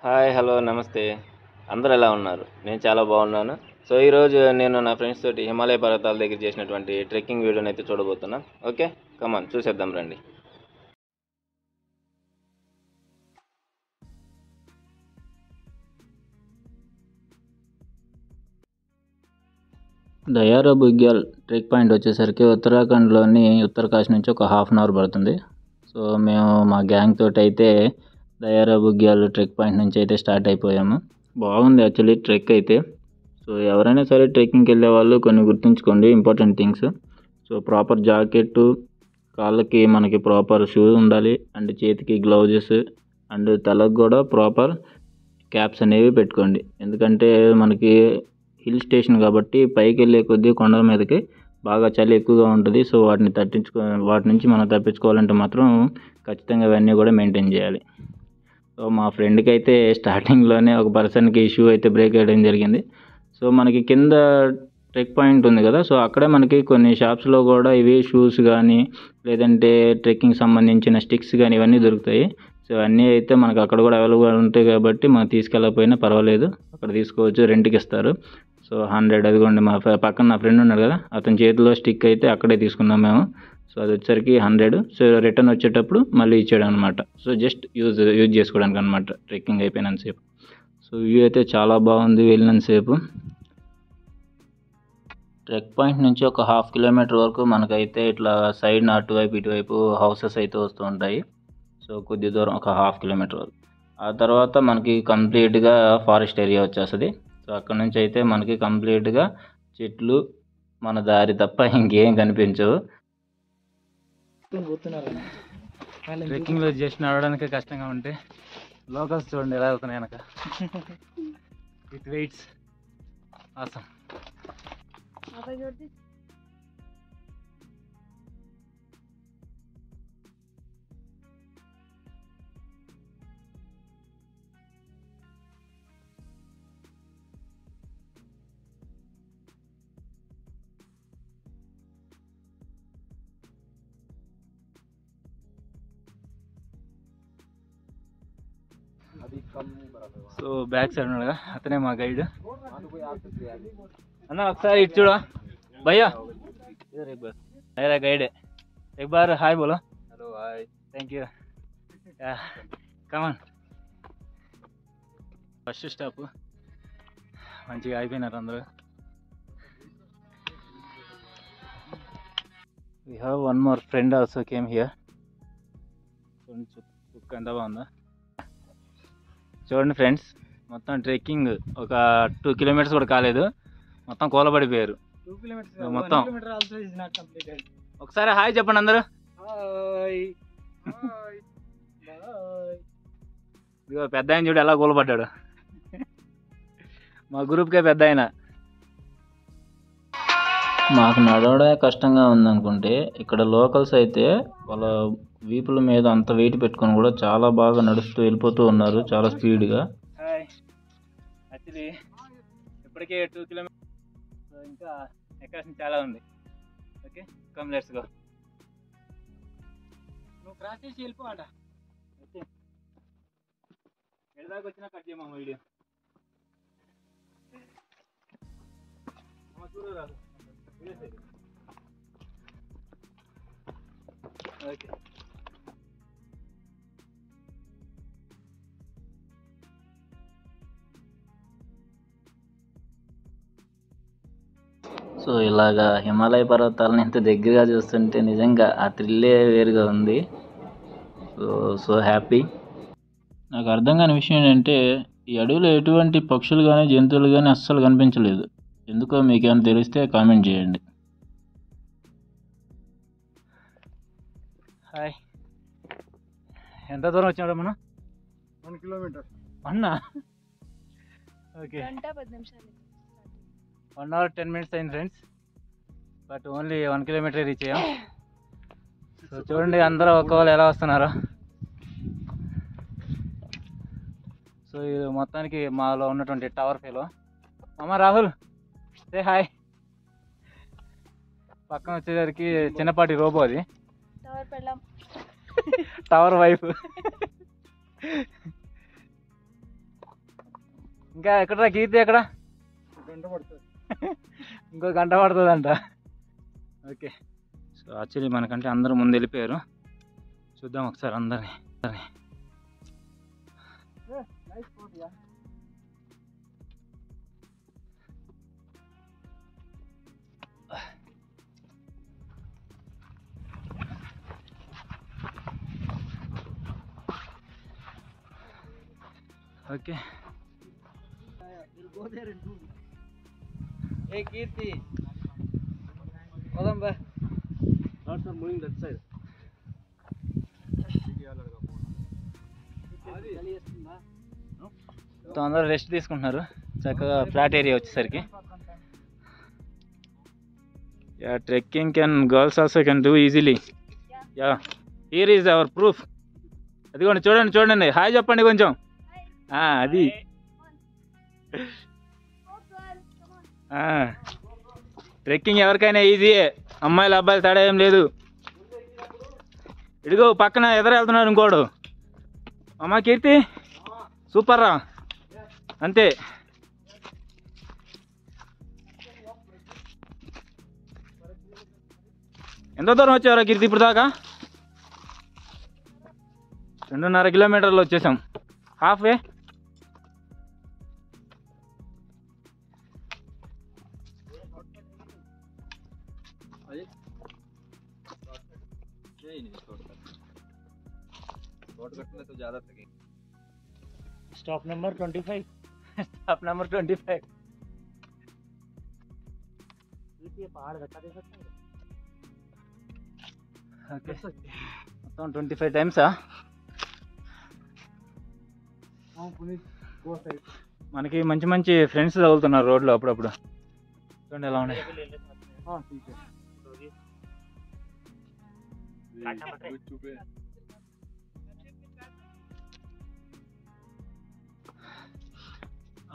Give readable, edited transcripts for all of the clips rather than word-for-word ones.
Hi hello నమస్తే. అందరూ ఎలా ఉన్నారు? నేను చాలా బాగున్నాను. సో ఈరోజు నేను నా ఫ్రెండ్స్ తోటి హిమాలయ పర్వతాల దగ్గర చేసినటువంటి ట్రెక్కింగ్ వీడియోని అయితే చూడబోతున్నాం. ఓకే, కమాన్ చూసేద్దాం రండి. దయారా బుగ్యాల్ ట్రెక్ పాయింట్ వచ్చేసరికి ఉత్తరాఖండ్లోని ఉత్తరకాశీ నుంచి ఒక హాఫ్ అన్ అవర్ పడుతుంది. సో మేము మా గ్యాంగ్ తోటి అయితే దయారా బుగ్యాల్ ట్రెక్ పాయింట్ నుంచి అయితే స్టార్ట్ అయిపోయాము. బాగుంది యాక్చువల్లీ ట్రెక్ అయితే. సో ఎవరైనా సరే ట్రెక్కింగ్కి వెళ్ళే వాళ్ళు కొన్ని గుర్తుంచుకోండి important things. So proper jacket, కాళ్ళకి మనకి ప్రాపర్ షూస్ ఉండాలి, అండ్ చేతికి గ్లౌజెస్, అండ్ తలకు కూడా ప్రాపర్ క్యాప్స్ అనేవి పెట్టుకోండి. ఎందుకంటే మనకి హిల్ స్టేషన్ కాబట్టి పైకి వెళ్ళే కొద్దీ కొండల మీదకి బాగా చలి ఎక్కువగా ఉంటుంది. సో వాటి నుంచి మనం తప్పించుకోవాలంటే మాత్రం ఖచ్చితంగా ఇవన్నీ కూడా మెయింటైన్ చేయాలి. సో మా ఫ్రెండ్కి అయితే స్టార్టింగ్లోనే ఒక పర్సన్కి షూ అయితే బ్రేక్ అయ్యడం జరిగింది. సో మనకి కింద ట్రెక్ పాయింట్ ఉంది కదా, సో అక్కడే మనకి కొన్ని షాప్స్లో కూడా ఇవి షూస్ కానీ లేదంటే ట్రెక్కింగ్ సంబంధించిన స్టిక్స్ కానీ ఇవన్నీ దొరుకుతాయి. సో అన్నీ అయితే మనకు అక్కడ కూడా అవైలబుల్ ఉంటాయి కాబట్టి మనం తీసుకెళ్ళకపోయినా పర్వాలేదు, అక్కడ తీసుకోవచ్చు, రెంట్కి ఇస్తారు. సో 100 అదిగోండి మా పక్కన నా ఫ్రెండ్ ఉన్నాడు కదా, అతని చేతిలో స్టిక్ అయితే అక్కడే తీసుకున్నాం మేము. సో అది వచ్చేసరికి 100. సో రిటర్న్ వచ్చేటప్పుడు మళ్ళీ ఇచ్చాడు అనమాట. సో జస్ట్ యూజ్ చేసుకోవడానికి అనమాట ట్రెక్కింగ్ అయిపోయినంతసేపు. సో వ్యూ అయితే చాలా బాగుంది వెళ్ళినంతసేపు. ట్రెక్ పాయింట్ నుంచి ఒక 1/2 కిలోమీటర్ వరకు మనకైతే ఇట్లా సైడ్ అటువైపు ఇటువైపు హౌసెస్ అయితే వస్తూ ఉంటాయి. సో కొద్ది దూరం ఒక 1/2 కిలోమీటర్ వరకు. ఆ తర్వాత మనకి కంప్లీట్గా ఫారెస్ట్ ఏరియా వచ్చేస్తుంది. సో అక్కడ నుంచి అయితే మనకి కంప్లీట్గా చెట్లు, మన దారి తప్ప ఇంకేం కనిపించవు. ట్రెక్కింగ్లో జస్ట్ నడవడానికి కష్టంగా ఉంటే లోకల్స్ చూడండి ఎలా అవుతున్నాయి వెనక with weights. Awesome. So back side ఉన్నాడుగా అతనే మా గైడ్ అన్న. ఒకసారి ఇటు చూడ భయ్యా, मेरा गाइड है. एक बार हाय बोलो. Hello hi. Thank you. Come on. First stop మంచిగా అయిపోయినారు అందరూ. we have one more friend also came here. చుక్క ఎంత బాగుందా చూడండి ఫ్రెండ్స్. మొత్తం ట్రెక్కింగ్ ఒక 2 కిలోమీటర్స్ కూడా కాలేదు, మొత్తం కూలబడిపోయారు మొత్తం. ఒకసారి హాయ్ చెప్పండి అందరూ. ఇదిగో పెద్ద ఆయన చూడు ఎలా కూలబడ్డాడు. మా గ్రూప్కే పెద్ద ఆయన. మాకు నడవడమే కష్టంగా ఉందనుకుంటే ఇక్కడ లోకల్స్ అయితే వాళ్ళ వీపుల మీద అంత వెయిట్ పెట్టుకొని కూడా చాలా బాగా నడుస్తూ వెళ్ళిపోతూ ఉన్నారు, చాలా స్పీడ్గా. యాక్చువల్లీ ఇప్పటికే 2 కిలోమీటర్స్ ఇంకా ఎక్కాల్సిన చాలా ఉంది. Okay, come let's go. నువ్వు క్రాస్ చేసి వెళ్ళిపోవాట. ఓకే, ఎడదాకా వచ్చినా కట్ చేయమా వీడియో. చూడు రాదు. ఓకే, సో ఇలాగా హిమాలయ పర్వతాలను ఇంత దగ్గరగా చూస్తుంటే నిజంగా ఆ థ్రిల్లే వేరుగా ఉంది. So happy. నాకు అర్థం కాని విషయం ఏంటంటే ఈ అడవిలో ఎటువంటి పక్షులు కానీ జంతువులు కానీ అస్సలు కనిపించలేదు. ఎందుకో మీకేమైనా తెలిస్తే కామెంట్ చేయండి. హాయ్. ఎంత దూరం వచ్చాడు మనం? 1 కిలోమీటర్ అన్నా. ఓకే, 1 hour 10 minutes అయింది friends, but only 1 kilometre reach అయ్యాం. సో చూడండి అందరూ ఒక్కవాళ్ళు ఎలా వస్తున్నారో. సో ఇది మొత్తానికి మాలో ఉన్నటువంటి టవర్ ఫెలో. అమ్మ రాహుల్ సే హాయ్. పక్కన వచ్చేసరికి చిన్నపాటి రోబో, అది టవర్ వైఫ్. ఇంకా ఎక్కడరా కీర్తి ఎక్కడ? గంట పడుతుంది. ఇంకో గంట పడుతుందంట. ఓకే. సో యాక్చువల్లీ మనకంటే అందరూ ముందు వెళ్ళిపోయారు. చూద్దాం ఒకసారి అందరినీ. ఓకే. ఏ కీర్తి పోదాం బా. Moving left side. అందరూ రెస్ట్ తీసుకుంటున్నారు చక్కగా ఫ్లాట్ ఏరియా వచ్చేసరికి. Yeah trekking can girls also can do easily. Yeah here is our proof. అదిగోండి చూడండి చూడండి, హాయ్ చెప్పండి కొంచెం. అది ట్రెక్కింగ్ ఎవరికైనా ఈజీయే, అమ్మాయిలు అబ్బాయిలు తేడా ఏం లేదు. ఇదిగో పక్కన ఎదురు వెళ్తున్నారు ఇంకోడు. అమ్మా కీర్తి సూపర్ రా, అంతే. ఎంత దూరం వచ్చారా కీర్తి ఇప్పుడు దాకా? 2.5 కిలోమీటర్లు వచ్చేసాం, హాఫ్ వే. Stop number 25. Stop number 25. ये पहाड़ धक्का दे सकते हैं. ఓకే మొత్తం 25 టైమ్సా? మనకి మంచి మంచి ఫ్రెండ్స్ తగులుతున్నారు రోడ్లో అప్పుడప్పుడు. చూడండి ఎలా ఉన్నాయి.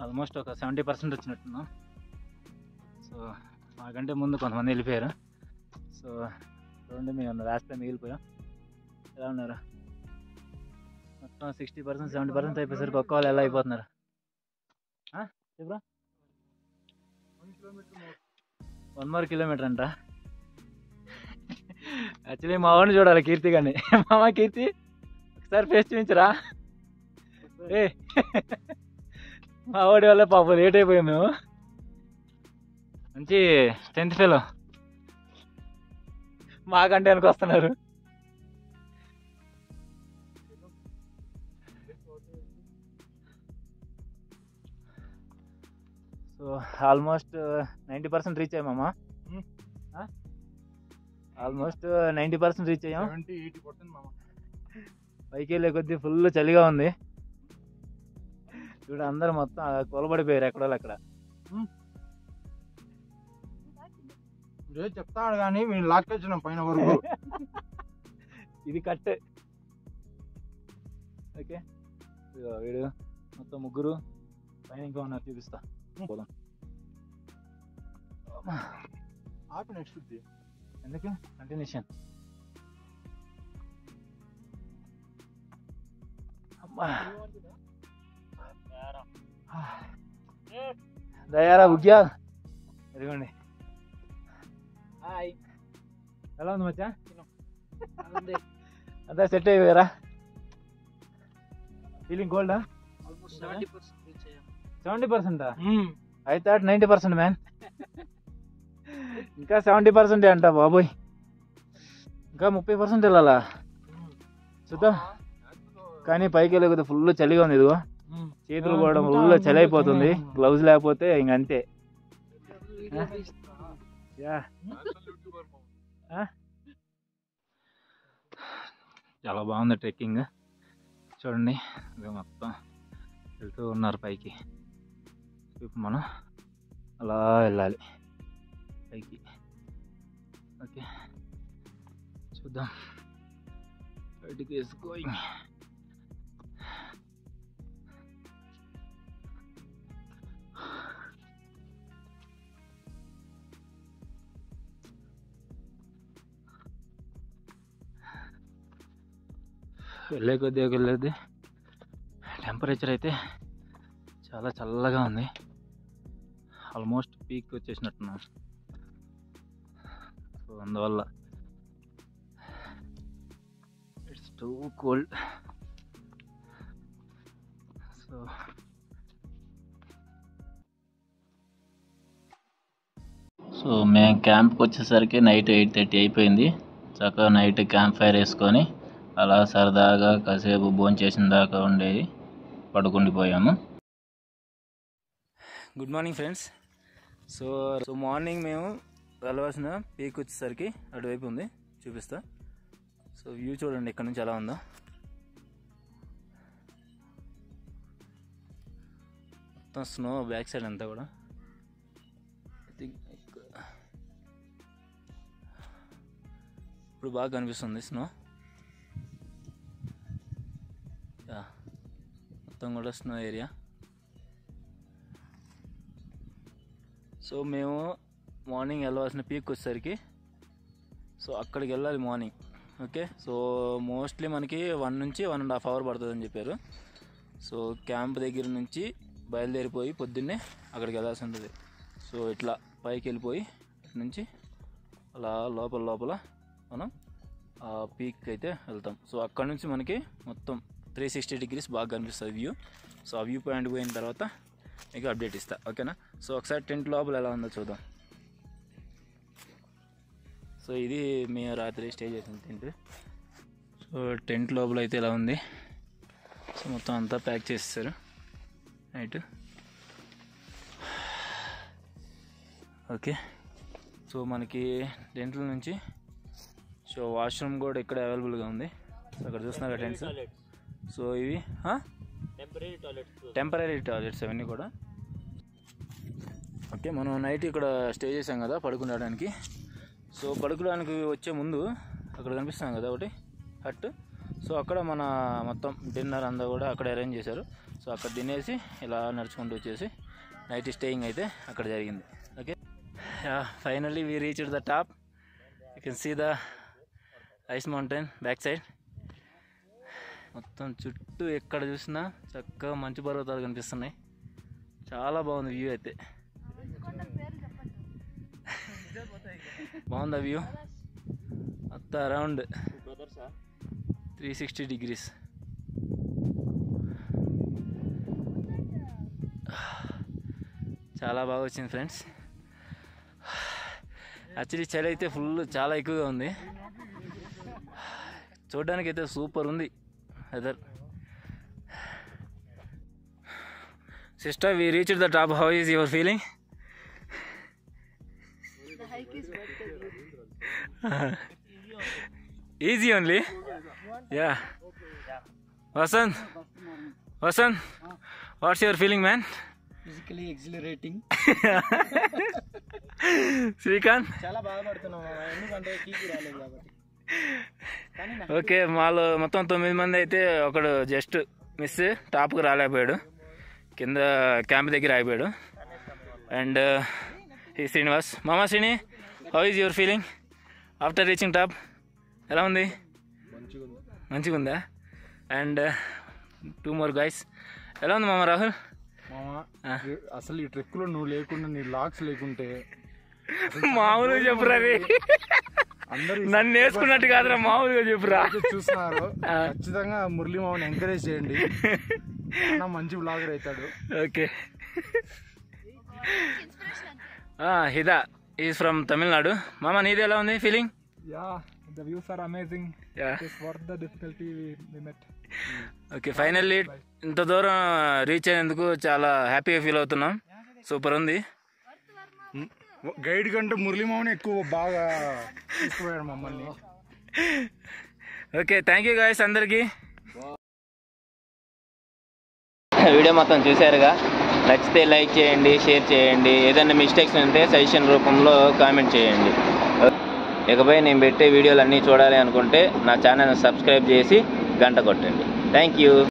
ఆల్మోస్ట్ ఒక 70% వచ్చినట్టున్నాం. సో మాకంటే ముందు కొంతమంది వెళ్ళిపోయారు. సో చూడండి మేము లాస్ట్ టైం మిగిలిపోయాం. ఎలా ఉన్నారు? మొత్తం 60% 70% అయిపోయేసరికి ఒక్క వాళ్ళు ఎలా అయిపోతున్నారు? చెప్పరా? 1 more కిలోమీటర్ అంట. యాక్చువల్లీ మా వాడిని చూడాలి కీర్తి కానీ. మామ కీర్తి ఒకసారి ఫేస్ చూపించరా? ఏ మా వాడి వల్ల పాపం లేట్ అయిపోయాం మేము. మంచి 10th ఫెలో మాకంటే వెనక వస్తున్నారు. సో ఆల్మోస్ట్ 90% రీచ్ అయ్యామమ్మా. ఆల్మోస్ట్ 90% రీచ్ అయ్యాం. 70-80% మామ. పైకి వెళ్ళే కొద్దీ ఫుల్ చలిగా ఉంది. చూడ అందరూ మొత్తం కొలబడిపోయారు ఎక్కడో అక్కడ. చెప్తాడు కానీ మేము లాక్కొచ్చినాం పైన వరకు. ఇది కట్. ఓకే వీడు మొత్తం ముగ్గురు పైన ఇంకా ఉన్నారు, చూపిస్తా. పోదాం. ఆపి నెక్స్ట్ ఎందుకు కంటిన్యూషన్. దయారా బుగ్యా ఇదిగోండి. ఎలా ఉంది మచ్చా? అంతా సెట్ అయిపోయారా? ఫీలింగ్ కోల్డా? 70%? I thought 90% man. ఇంకా 70% అంట బాబోయ్. ఇంకా 30% వెళ్ళాలా? చూద్దాం. కానీ పైకి వెళ్ళకపోతే ఫుల్ చలిగా ఉంది. ఇదిగో చేతులు కూడా ఫుల్ చలి అయిపోతుంది. గ్లౌజ్ లేకపోతే ఇంకంతే. చాలా బాగుంది ట్రెక్కింగ్. చూడండి ఇది మొత్తం వెళ్తూ ఉన్నారు పైకి. ఇప్పుడు మనం అలా వెళ్ళాలి పైకి. ఓకే చూద్దాం. బయటికి ఇస్ గోయింగ్. వెళ్ళే కొద్ది టెంపరేచర్ అయితే చాలా చల్లగా ఉంది. ఆల్మోస్ట్ పీక్ వచ్చేసినట్టున్నాం. సో అందువల్ల ఇట్స్ టూ కోల్డ్. సో మేము క్యాంప్కి వచ్చేసరికి నైట్ 8:30 అయిపోయింది. చక్కగా నైట్ క్యాంప్ ఫైర్ వేసుకొని అలా సరదాగా కాసేపు భోంచేసిన దాకా ఉండేది పడుకుండిపోయాము. Good morning friends. So morning మేము వెళ్ళవలసిన పీక్ వచ్చేసరికి అటువైపు ఉంది, చూపిస్తా. సో వ్యూ చూడండి ఇక్కడ నుంచి ఎలా ఉందో. మొత్తం స్నో బ్యాక్ సైడ్ అంతా కూడా. ఐ థింక్ ఇప్పుడు బాగా కనిపిస్తుంది స్నో. మొత్తం కూడా స్నో ఏరియా. సో మేము మార్నింగ్ వెళ్ళవలసిన పీక్ వచ్చేసరికి సో అక్కడికి వెళ్ళాలి మార్నింగ్. ఓకే, సో మోస్ట్లీ మనకి 1 నుంచి 1.5 hours పడుతుందని చెప్పారు. సో క్యాంప్ దగ్గర నుంచి బయలుదేరిపోయి పొద్దున్నే అక్కడికి వెళ్ళాల్సి ఉంటుంది. సో ఇట్లా పైకి వెళ్ళిపోయి ఇటు నుంచి అలా లోపల మనం ఆ పీక్ అయితే వెళ్తాం. సో అక్కడ నుంచి మనకి మొత్తం 360 degrees బాగా కనిపిస్తుంది వ్యూ. సో ఆ వ్యూ పాయింట్ పోయిన తర్వాత మీకు అప్డేట్ ఇస్తా, ఓకేనా. సో ఒకసారి టెంట్ లోపల ఎలా ఉందో చూద్దాం. సో ఇది మేము రాత్రి స్టే చేసిన టెంట్. సో టెంట్ లోపల అయితే ఎలా ఉంది. సో మొత్తం అంతా ప్యాక్ చేసేసారు నైట్. ఓకే, సో మనకి టెంట్ల నుంచి సో వాష్రూమ్ కూడా ఇక్కడ అవైలబుల్గా ఉంది. సో అక్కడ చూస్తున్నారు టెంట్స్. సో ఇవి టెంపరీ టాయిలెట్స్ అవన్నీ కూడా. ఓకే, మనం నైట్ ఇక్కడ స్టే చేసాం కదా పడుకోవడానికి. సో పడుకోవడానికి వచ్చే ముందు అక్కడ కనిపిస్తాం కదా ఒకటి హట్. సో అక్కడ మన మొత్తం డిన్నర్ అంతా కూడా అక్కడ అరేంజ్ చేశారు. సో అక్కడ తినేసి ఇలా నడుచుకుంటూ వచ్చేసి నైట్ స్టేయింగ్ అయితే అక్కడ జరిగింది. Okay, finally we reached the top. You can see the ice mountain back side. మొత్తం చుట్టూ ఎక్కడ చూసినా చక్కగా మంచు పర్వతాలు కనిపిస్తున్నాయి. చాలా బాగుంది వ్యూ అయితే. బాగుంది వ్యూ మొత్తం అరౌండ్ 360 degrees. చాలా బాగా వచ్చింది ఫ్రెండ్స్. యాక్చువల్లీ చలి అయితే ఫుల్ చాలా ఎక్కువగా ఉంది. చూడడానికి అయితే సూపర్ ఉంది weather. Sister, we reached the top. How is your feeling? The hike is better. Easy only? Yeah. Vasant, what's your feeling, man? Physically exhilarating. Srikanth, చాలా బాధపడుతున్నాం ఎందుకంటే కీకి రాలేదు కాబట్టి. ఓకే, మాలో మొత్తం 9 మంది అయితే ఒకడు జస్ట్ మిస్, టాప్కి రాలేకపోయాడు, కింద క్యాంప్ దగ్గర ఆగిపోయాడు. అండ్ ఈ శ్రీనివాస్. మామా Srini, how is your feeling after reaching top? ఎలా ఉంది? మంచిగా ఉందా? And 2 more guys. ఎలా ఉంది మామ రాహుల్? అసలు ఈ ట్రెక్ లో నువ్వు లేకుండా నీ లాక్స్ లేకుంటే మామూలుగా చెప్పురా, అందరూ నన్ను వేసుకున్నట్టు కాదురా, మామూలుగా చెప్పురా. చూస్తున్నారు. ఖచ్చితంగా మురళీ మామని ఎంకరేజ్ చేయండి, మంచి బ్లాగర్ అవుతాడు. Okay, Hida is from Tamil Nadu. మామ, నీది ఎలా ఉంది feeling? The views are amazing. Yeah. It is worth the difficulty we met. Okay, finally ఇంత దూరం రీచ్ అయినందుకు చాలా హ్యాపీగా ఫీల్ అవుతున్నాం. సూపర్ ఉంది. గైడ్ కంటే మురళీ మామని ఎక్కువ బాగా తీసుకుపోయాడు మమ్మల్ని. ఓకే, థ్యాంక్ యూ గాయస్ అందరికీ. వీడియో మొత్తం చూసారుగా. నచ్చితే లైక్ చేయండి, షేర్ చేయండి. ఏదైనా మిస్టేక్స్ ఉంటే సజెషన్ రూపంలో కామెంట్ చేయండి. ఇకపై నేను పెట్టే వీడియోలు అన్నీ చూడాలి అనుకుంటే నా ఛానల్ని సబ్స్క్రైబ్ చేసి గంట కొట్టండి. Thank you.